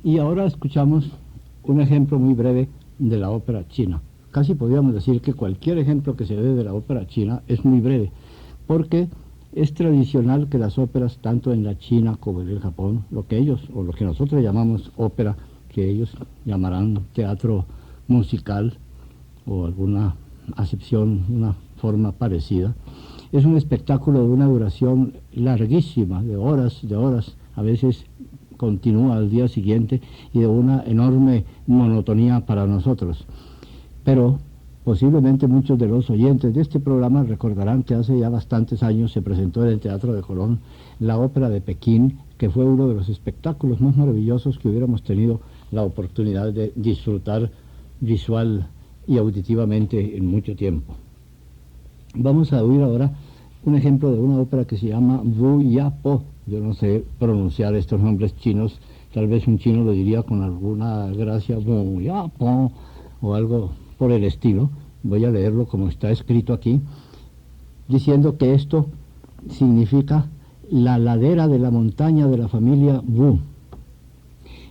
Y ahora escuchamos un ejemplo muy breve de la ópera china. Casi podríamos decir que cualquier ejemplo que se dé de la ópera china es muy breve, porque es tradicional que las óperas, tanto en la China como en el Japón, lo que ellos, o lo que nosotros llamamos ópera, que ellos llamarán teatro musical o alguna acepción, una forma parecida, es un espectáculo de una duración larguísima, de horas, a veces continúa al día siguiente y de una enorme monotonía para nosotros. Pero posiblemente muchos de los oyentes de este programa recordarán que hace ya bastantes años se presentó en el Teatro de Colón la ópera de Pekín, que fue uno de los espectáculos más maravillosos que hubiéramos tenido la oportunidad de disfrutar visual y auditivamente en mucho tiempo. Vamos a oír ahora un ejemplo de una ópera que se llama Wu Ya Po. Yo no sé pronunciar estos nombres chinos, tal vez un chino lo diría con alguna gracia, Wu Ya Po, o algo por el estilo. Voy a leerlo como está escrito aquí, diciendo que esto significa la ladera de la montaña de la familia Wu.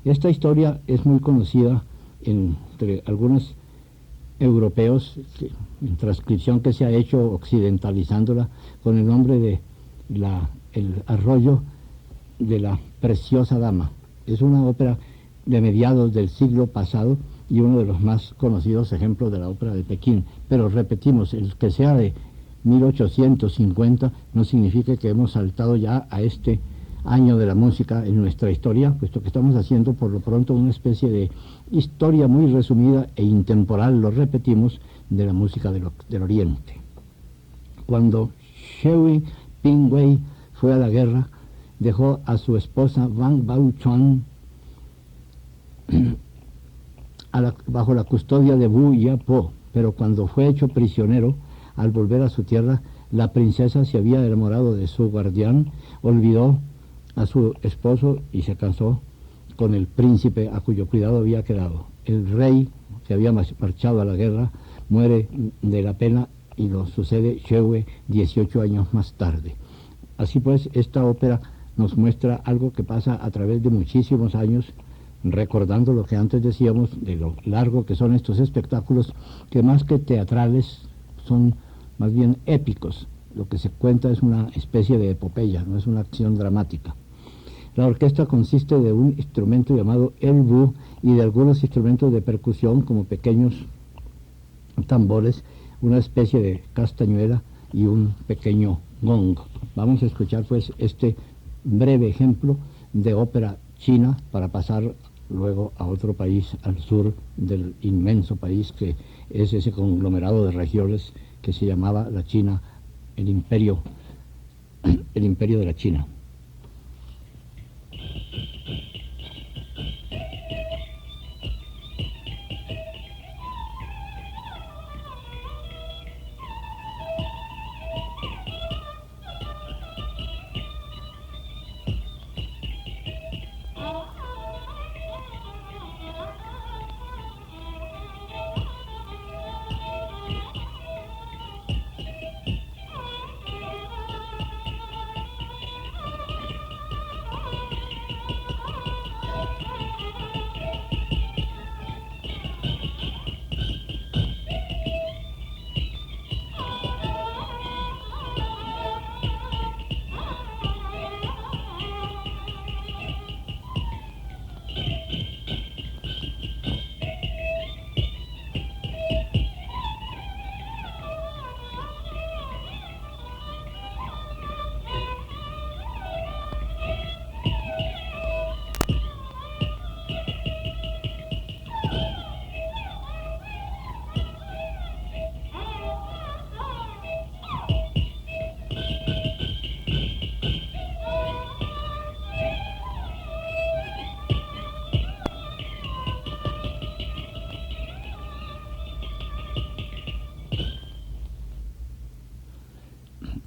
Esta historia es muy conocida entre algunos europeos, en transcripción que se ha hecho occidentalizándola con el nombre de el arroyo de la preciosa dama. Es una ópera de mediados del siglo pasado y uno de los más conocidos ejemplos de la ópera de Pekín. Pero repetimos, el que sea de 1850 no significa que hemos saltado ya a este año de la música en nuestra historia, puesto que estamos haciendo por lo pronto una especie de historia muy resumida e intemporal, lo repetimos, de la música del Oriente. Cuando Shewey Ping-wei fue a la guerra, dejó a su esposa Wang Bao-chuan bajo la custodia de Wu Ya-po, pero cuando fue hecho prisionero, al volver a su tierra, la princesa se había enamorado de su guardián, olvidó a su esposo y se casó con el príncipe a cuyo cuidado había quedado. El rey, que había marchado a la guerra, muere de la pena y lo sucede Shewey 18 años más tarde. Así pues, esta ópera nos muestra algo que pasa a través de muchísimos años, recordando lo que antes decíamos de lo largo que son estos espectáculos, que más que teatrales son más bien épicos. Lo que se cuenta es una especie de epopeya, no es una acción dramática. La orquesta consiste de un instrumento llamado el wu y de algunos instrumentos de percusión como pequeños tambores, una especie de castañuela y un pequeño gong. Vamos a escuchar pues este breve ejemplo de ópera china para pasar luego a otro país al sur del inmenso país que es ese conglomerado de regiones que se llamaba la China, el imperio de la China.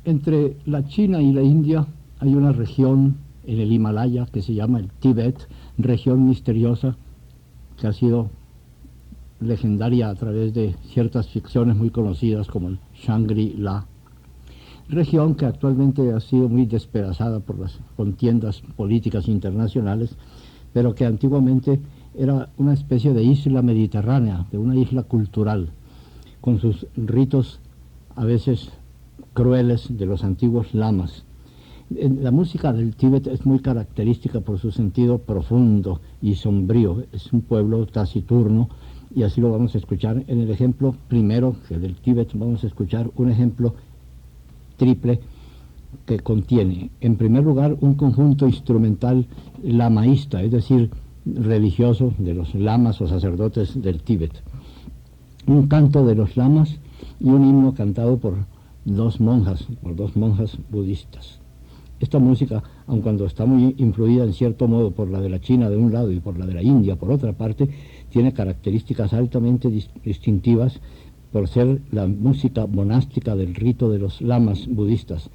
Entre la China y la India hay una región en el Himalaya que se llama el Tíbet, región misteriosa que ha sido legendaria a través de ciertas ficciones muy conocidas como el Shangri-La, región que actualmente ha sido muy despedazada por las contiendas políticas internacionales, pero que antiguamente era una especie de isla mediterránea, de una isla cultural, con sus ritos a veces crueles de los antiguos lamas. La música del Tíbet es muy característica por su sentido profundo y sombrío. Es un pueblo taciturno y así lo vamos a escuchar en el ejemplo primero, que del Tíbet vamos a escuchar un ejemplo triple que contiene, en primer lugar, un conjunto instrumental lamaísta, es decir, religioso de los lamas o sacerdotes del Tíbet. Un canto de los lamas y un himno cantado por dos monjas budistas. Esta música, aun cuando está muy influida en cierto modo por la de la China de un lado y por la de la India por otra parte, tiene características altamente distintivas por ser la música monástica del rito de los lamas budistas.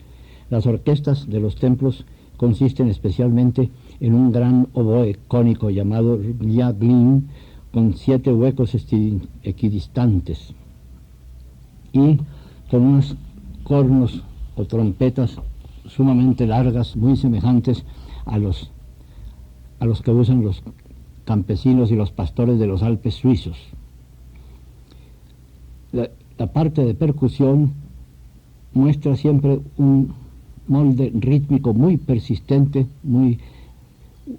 Las orquestas de los templos consisten especialmente en un gran oboe cónico llamado Ryaglin, con 7 huecos equidistantes y con unos cornos o trompetas sumamente largas, muy semejantes a los que usan los campesinos y los pastores de los Alpes suizos. La parte de percusión muestra siempre un molde rítmico muy persistente, muy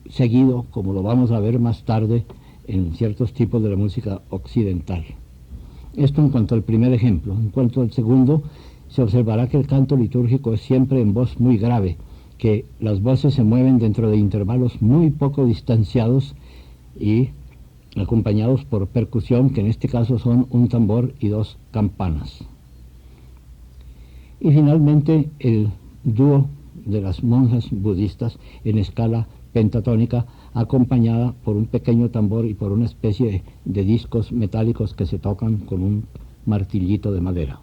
seguido, como lo vamos a ver más tarde en ciertos tipos de la música occidental. Esto en cuanto al primer ejemplo. En cuanto al segundo, se observará que el canto litúrgico es siempre en voz muy grave, que las voces se mueven dentro de intervalos muy poco distanciados y acompañados por percusión, que en este caso son un tambor y 2 campanas. Y finalmente el dúo de las monjas budistas en escala pentatónica, acompañada por un pequeño tambor y por una especie de discos metálicos que se tocan con un martillito de madera.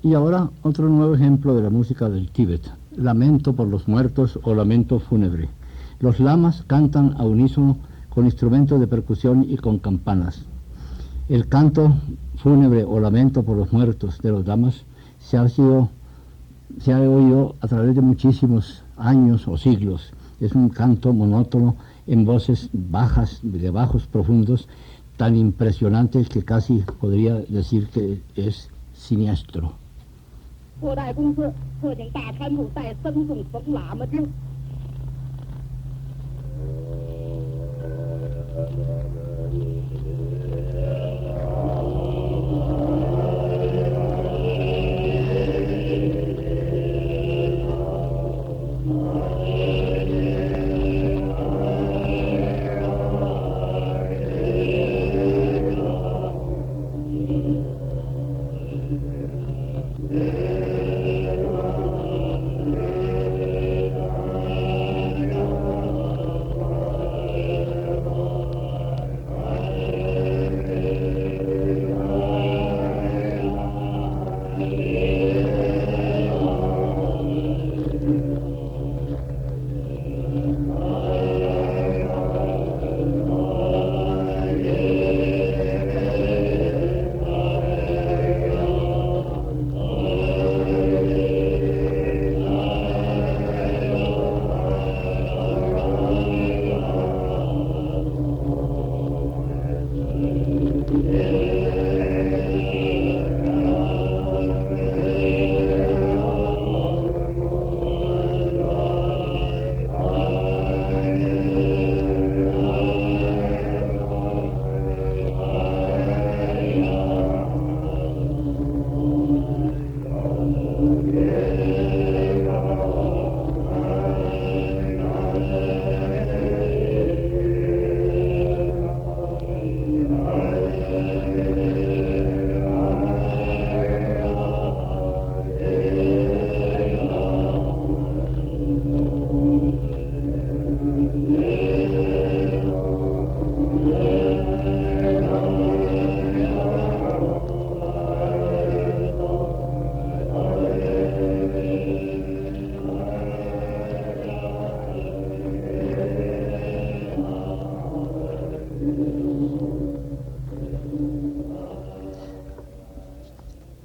Y ahora otro nuevo ejemplo de la música del Tíbet, lamento por los muertos o lamento fúnebre. Los lamas cantan a unísono con instrumentos de percusión y con campanas. El canto fúnebre o lamento por los muertos de los lamas se ha oído a través de muchísimos años o siglos. Es un canto monótono en voces bajas, de bajos profundos, tan impresionantes que casi podría decir que es siniestro.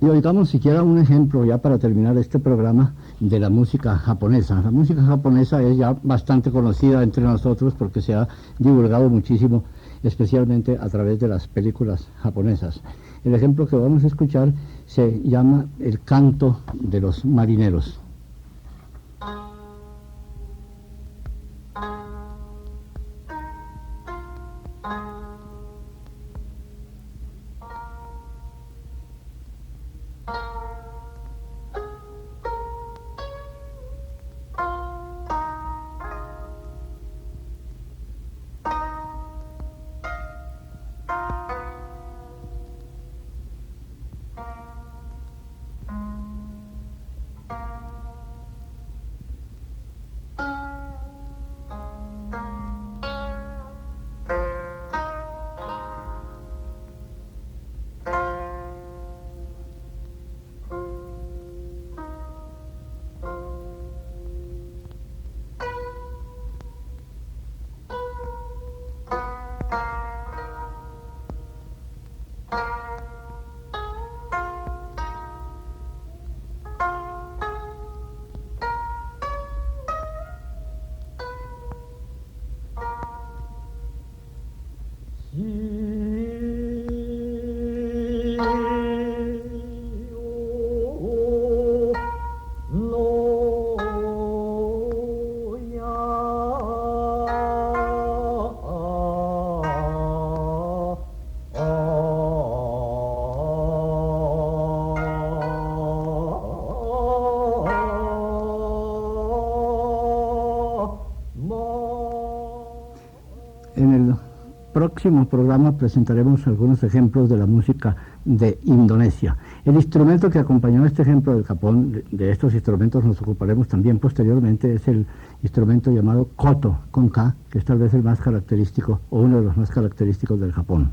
Y oigamos siquiera un ejemplo, ya para terminar este programa, de la música japonesa. La música japonesa es ya bastante conocida entre nosotros porque se ha divulgado muchísimo, especialmente a través de las películas japonesas. El ejemplo que vamos a escuchar se llama El canto de los marineros. En el próximo programa presentaremos algunos ejemplos de la música de Indonesia. El instrumento que acompañó este ejemplo del Japón, de estos instrumentos nos ocuparemos también posteriormente, es el instrumento llamado koto, con K, que es tal vez el más característico o uno de los más característicos del Japón.